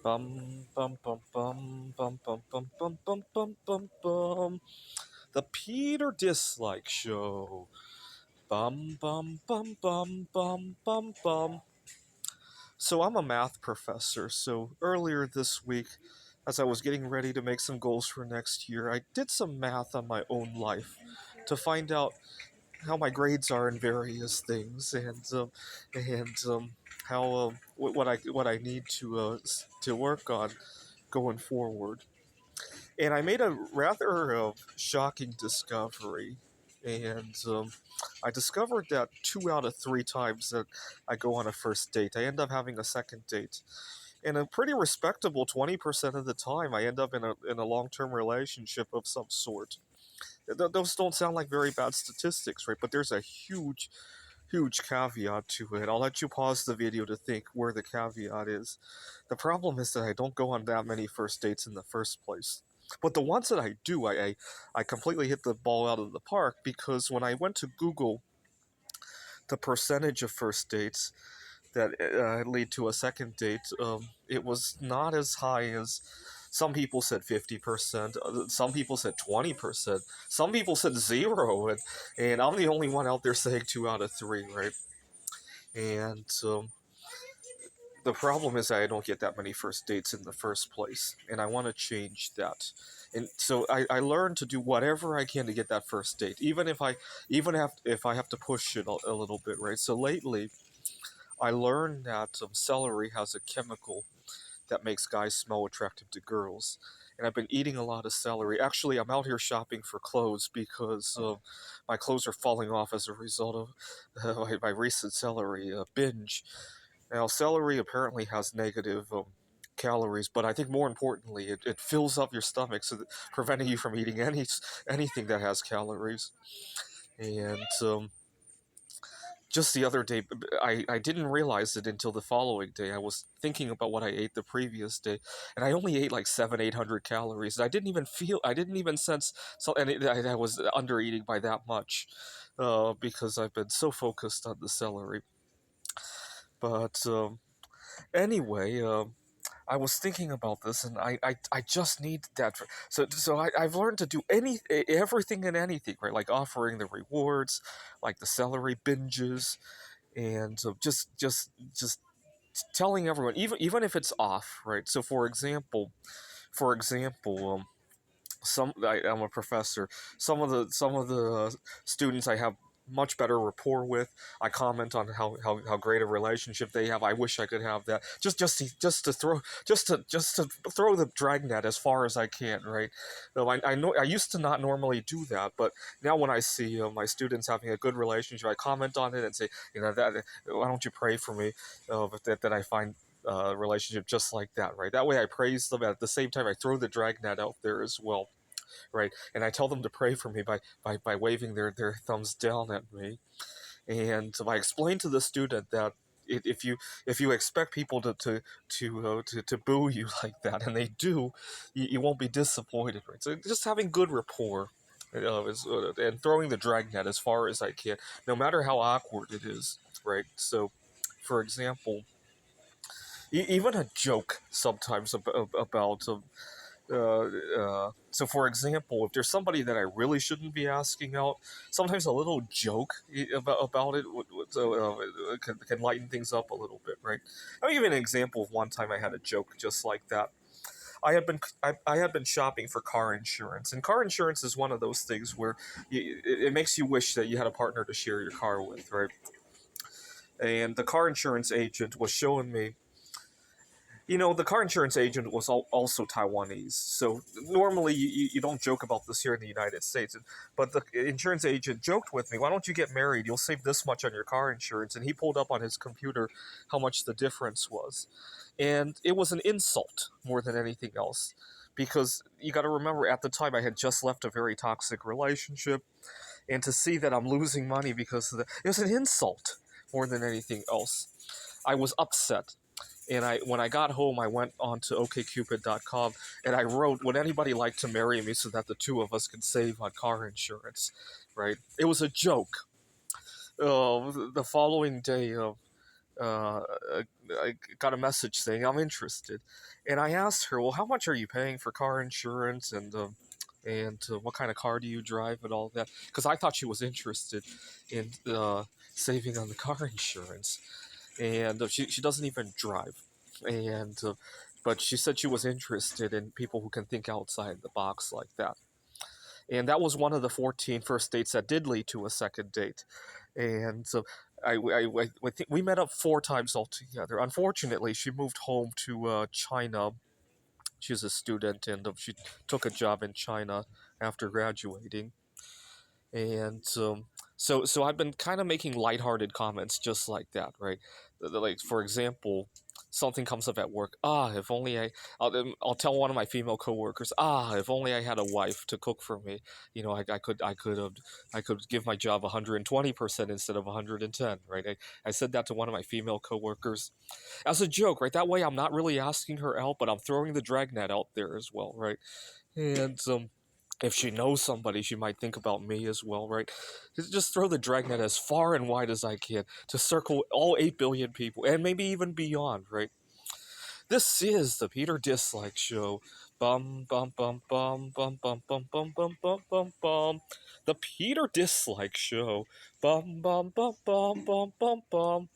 Bum bum bum bum bum bum bum bum bum bum bum bum. The Peter Dislike Show. Bum bum bum bum bum bum bum. So I'm a math professor. So earlier this week, as I was getting ready to make some goals for next year, I did some math on my own life to find out how my grades are in various things and how what I need to work on going forward. And I made a rather shocking discovery, and I discovered that 2 out of 3 times that I go on a first date, I end up having a second date. And a pretty respectable 20% of the time, I end up in a long term relationship of some sort. Those don't sound like very bad statistics, right? But there's a huge caveat to it. I'll let you pause the video to think where the caveat is. The problem is that I don't go on that many first dates in the first place. But the ones that I do, I completely hit the ball out of the park because when I went to Google the percentage of first dates that lead to a second date, it was not as high as some people said 50%, some people said 20%, some people said zero, and I'm the only one out there saying 2 out of 3, right? And the problem is that I don't get that many first dates in the first place, and I want to change that. And so I learned to do whatever I can to get that first date, if I have to push it a little bit, right? So lately, I learned that celery has a chemical that makes guys smell attractive to girls. And I've been eating a lot of celery. Actually, I'm out here shopping for clothes because my clothes are falling off as a result of my recent celery binge. Now, celery apparently has negative calories, but I think more importantly, it fills up your stomach, so that, preventing you from eating anything that has calories. And just the other day, I didn't realize it until the following day. I was thinking about what I ate the previous day, and I only ate like 700-800 calories. I didn't even sense, I was under eating by that much, because I've been so focused on the celery. But anyway, I was thinking about this, and I just need that. I've learned to do everything and anything, right? Like offering the rewards, like the celery binges, and just telling everyone, even if it's off, right? So for example, I'm a professor. Some of the students I have much better rapport with. I comment on how great a relationship they have. I wish I could have that. Just to throw the dragnet as far as I can, right? Though I know I used to not normally do that, but now when I see my students having a good relationship, I comment on it and say, that why don't you pray for me, that I find relationship just like that, right? That way I praise them, at the same time I throw the dragnet out there as well, right? And I tell them to pray for me by waving their thumbs down at me. And I explain to the student that if you expect people to boo you like that, and they do, you won't be disappointed, right? So just having good rapport. And throwing the dragnet as far as I can, no matter how awkward it is, right? So, for example, even a joke sometimes about so, for example, if there's somebody that I really shouldn't be asking out, sometimes a little joke about it can lighten things up a little bit, right? I'll give you an example of one time I had a joke just like that. I had been shopping for car insurance, and car insurance is one of those things where it makes you wish that you had a partner to share your car with, right? And the car insurance agent was showing me, the car insurance agent was also Taiwanese. So normally you don't joke about this here in the United States. But the insurance agent joked with me, why don't you get married? You'll save this much on your car insurance. And he pulled up on his computer how much the difference was. And it was an insult more than anything else. Because you got to remember, at the time I had just left a very toxic relationship. And to see that I'm losing money because of it was an insult more than anything else. I was upset, and when I got home, I went on to okcupid.com and I wrote, would anybody like to marry me so that the two of us could save on car insurance, right? It was a joke. The following day, uh, I got a message saying I'm interested, and I asked her, well, how much are you paying for car insurance, and what kind of car do you drive, and all that, because I thought she was interested in saving on the car insurance, and she doesn't even drive, and but she said she was interested in people who can think outside the box like that. And that was one of the 14 first dates that did lead to a second date. And so I think we met up 4 times altogether. Unfortunately, she moved home to China. She's a student, and she took a job in China after graduating. And so I've been kind of making lighthearted comments just like that, right? Like, for example, something comes up at work. If only I'll tell one of my female coworkers. If only I had a wife to cook for me. I could give my job 120% instead of 110, right? I said that to one of my female coworkers as a joke, right? That way I'm not really asking her out, but I'm throwing the dragnet out there as well, right? And if she knows somebody, she might think about me as well, right? Just throw the dragnet as far and wide as I can to circle all 8 billion people, and maybe even beyond, right? This is the Peter Dislike Show. Bum bum bum bum bum bum bum bum bum bum bum bum. The Peter Dislike Show. Bum bum bum bum bum bum bum.